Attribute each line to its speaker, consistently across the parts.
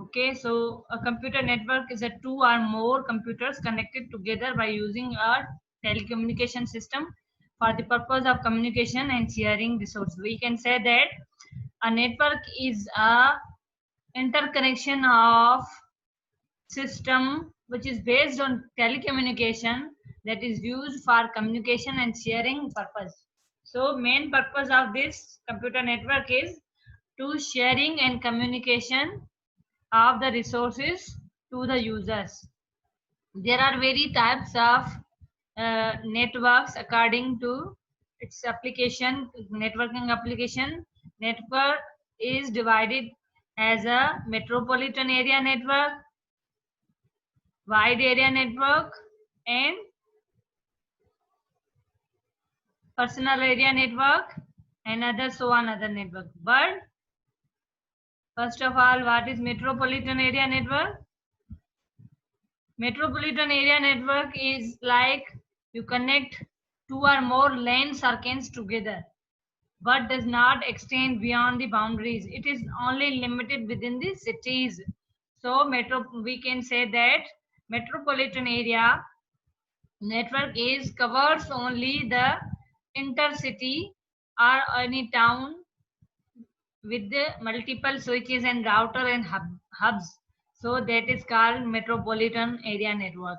Speaker 1: Okay, so a computer network is a two or more computers connected together by using a telecommunication system for the purpose of communication and sharing resources. We can say that a network is a interconnection of system which is based on telecommunication that is used for communication and sharing purpose. So main purpose of this computer network is to sharing and communication of the resources to the users. There are various types of networks according to its application, networking application. Network is divided as a metropolitan area network, wide area network, and personal area network, and other so on other network. But first of all, what is metropolitan area network? Metropolitan area network is like you connect two or more lane circuits together, but does not extend beyond the boundaries. It is only limited within the cities. So we can say that metropolitan area network is covers only the intercity or any town with the multiple switches and router and hubs. So that is called metropolitan area network.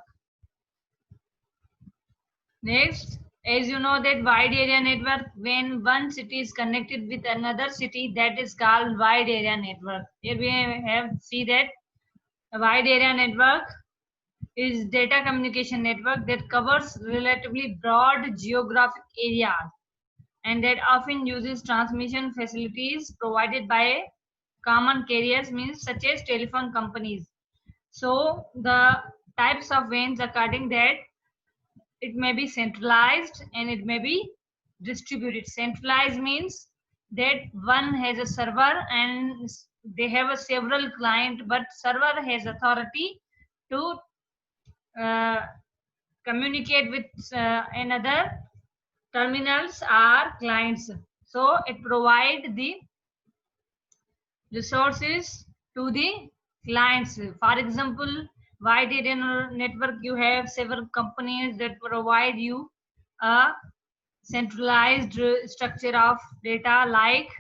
Speaker 1: Next, as you know that wide area network, when one city is connected with another city, that is called wide area network. Here we have see that a wide area network is data communication network that covers relatively broad geographic areas and that often uses transmission facilities provided by common carriers, means such as telephone companies. So the types of WANs according that it may be centralized and it may be distributed. Centralized means that one has a server and they have a several client, but server has authority to uh, communicate with another terminals or clients. So it provide the resources to the clients. For example, wide area network, you have several companies that provide you a centralized structure of data, like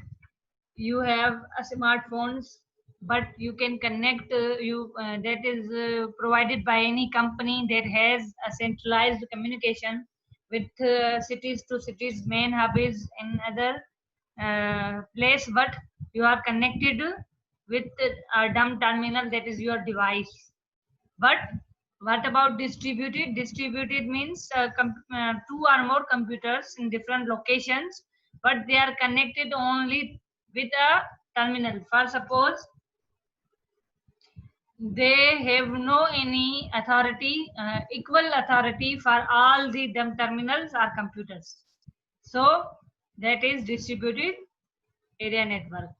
Speaker 1: you have a smartphones, but you can connect you that is provided by any company that has a centralized communication with cities to cities. Main hub is in other place, but you are connected with a dumb terminal, that is your device. But what about distributed? Distributed means two or more computers in different locations, but they are connected only with a terminal. For suppose they have no any authority, equal authority for all the dumb terminals or computers. So that is distributed area network.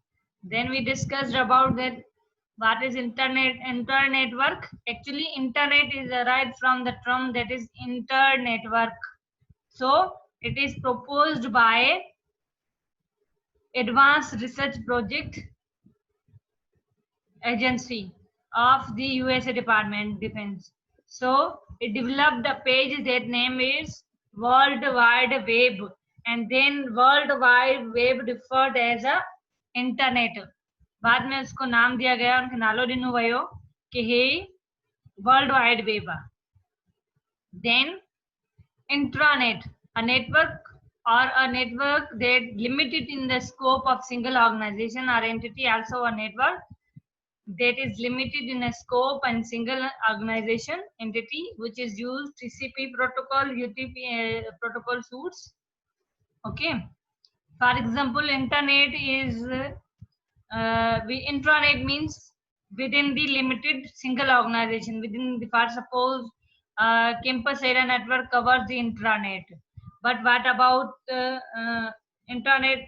Speaker 1: Then we discussed about that what is internetwork. Actually internet is derived from the term that is internetwork. So it is proposed by Advanced Research Project Agency of the USA Department Defense. So it developed a page that name is World Wide Web, and then World Wide Web referred as a internet. बाद में उसको नाम दिया गया, उनके नालो दिनु भयो कि हे world wide web. Then intranet, a network or a network that limited in the scope of single organization or entity, also a network that is limited in a scope and single organization entity, which is used TCP protocol, UTP protocol suites. Okay. For example, internet is intranet means within the limited single organization. Within the, for suppose campus area network covers the intranet. But what about internet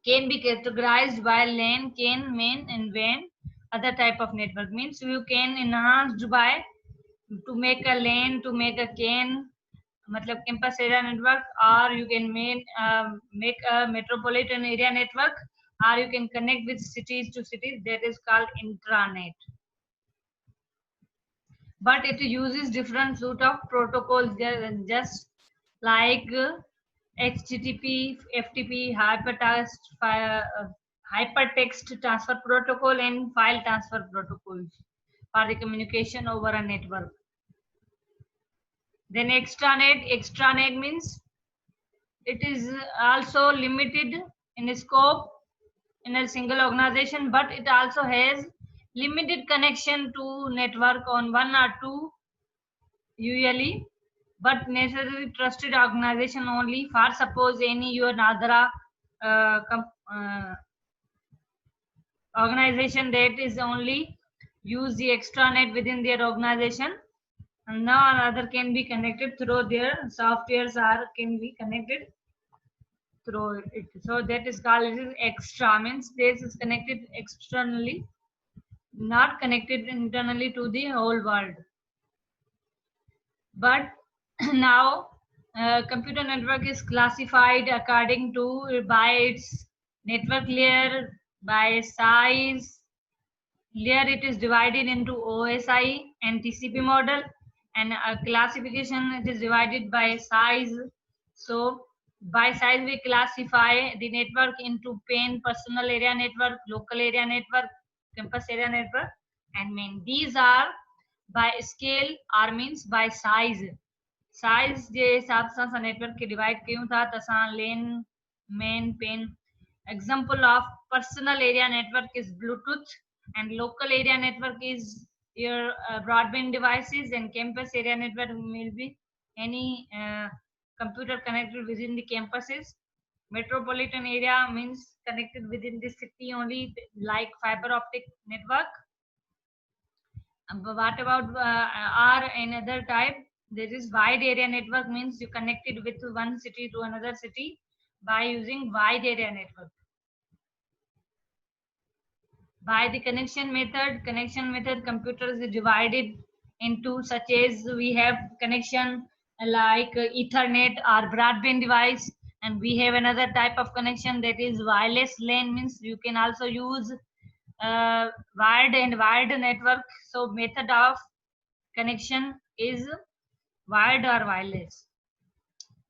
Speaker 1: can be categorized by LAN, CAN, main, and WAN. Other type of network means you can enhanced by to make a LAN, to make a CAN, मतलब campus area network, or you can make a metropolitan area network, or you can connect with cities to cities. That is called intranet. But it uses different suite of protocols, just like HTTP, FTP, hypertext transfer protocol, and file transfer protocols for the communication over a network. Then extranet means it is also limited in scope in a single organization, but it also has limited connection to network on one or two ULE, but necessarily trusted organization only. For suppose any your Nadra organization that is only use the extranet within their organization, and now another can be connected through their softwares or can be connected through it. So that is called extra, means this is connected externally, not connected internally to the whole world. But now computer network is classified according to by its network layer, by size layer. It is divided into OSI and TCP model, and classification it is divided by size. So by size we classify the network into PAN, personal area network, local area network, campus area network, and main. These are by scale or means by size. Size जे हिसाब सां network के divide कयूं था त असां LAN MAN PAN. Example of personal area network is Bluetooth, and local area network is your broadband devices, and campus area network will be any computer connected within the campuses. Metropolitan area means connected within the city only, like fiber optic network. But what about R another type? There is wide area network, means you connected with one city to another city by using wide area network. By the connection method, computers is divided into such as we have connection like Ethernet or broadband device, and we have another type of connection that is wireless LAN, means you can also use wired and wired network. So method of connection is wired or wireless.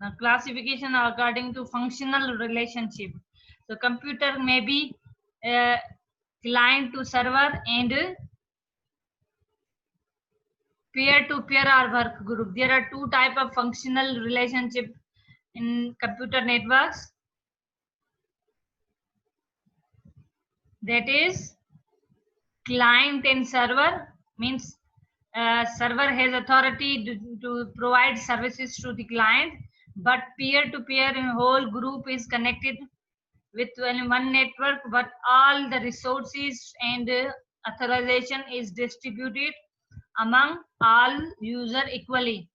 Speaker 1: Now classification according to functional relationship. So computer may be client to server and peer to peer or work group. There are two type of functional relationship in computer networks. That is client and server, means server has authority to provide services to the client, but peer to peer in whole group is connected with one network, but all the resources and authorization is distributed among all user equally.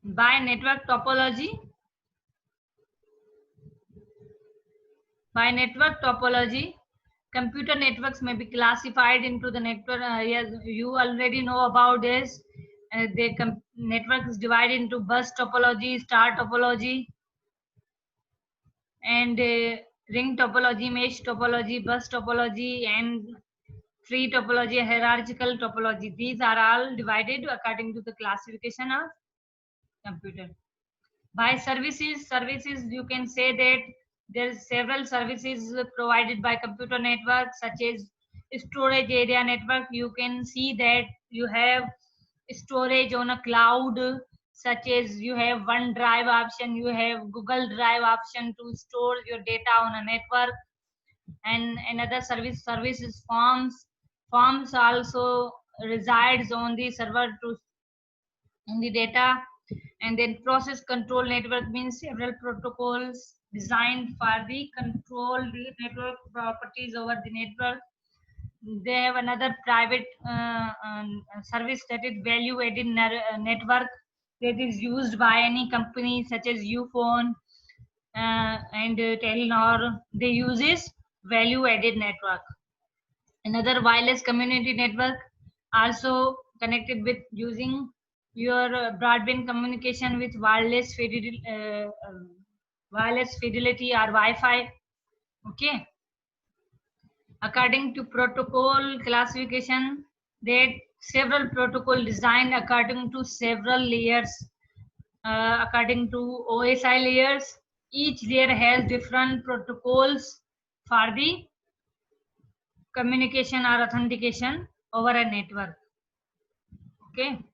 Speaker 1: By network topology, computer networks may be classified into the network. Yes, you already know about this. The network is divided into bus topology, star topology, and ring topology, mesh topology, bus topology, and tree topology, hierarchical topology. These are all divided according to the classification of computer. By services, you can say that there's several services provided by computer network, such as storage area network. You can see that you have storage on a cloud, such as you have OneDrive option, you have Google Drive option to store your data on a network. And another service is forms. Forms also resides on the server to in the data. And then process control network means several protocols designed for the control the network properties over the network. They have another private service, that is value added network, that is used by any company such as Ufone and Telenor. They use this value added network. Another wireless community network, also connected with using your broadband communication with wireless fidelity or Wi-Fi. Okay. According to protocol classification, that several protocol designed according to several layers, according to OSI layers. Each layer has different protocols for the communication or authentication over a network. Okay.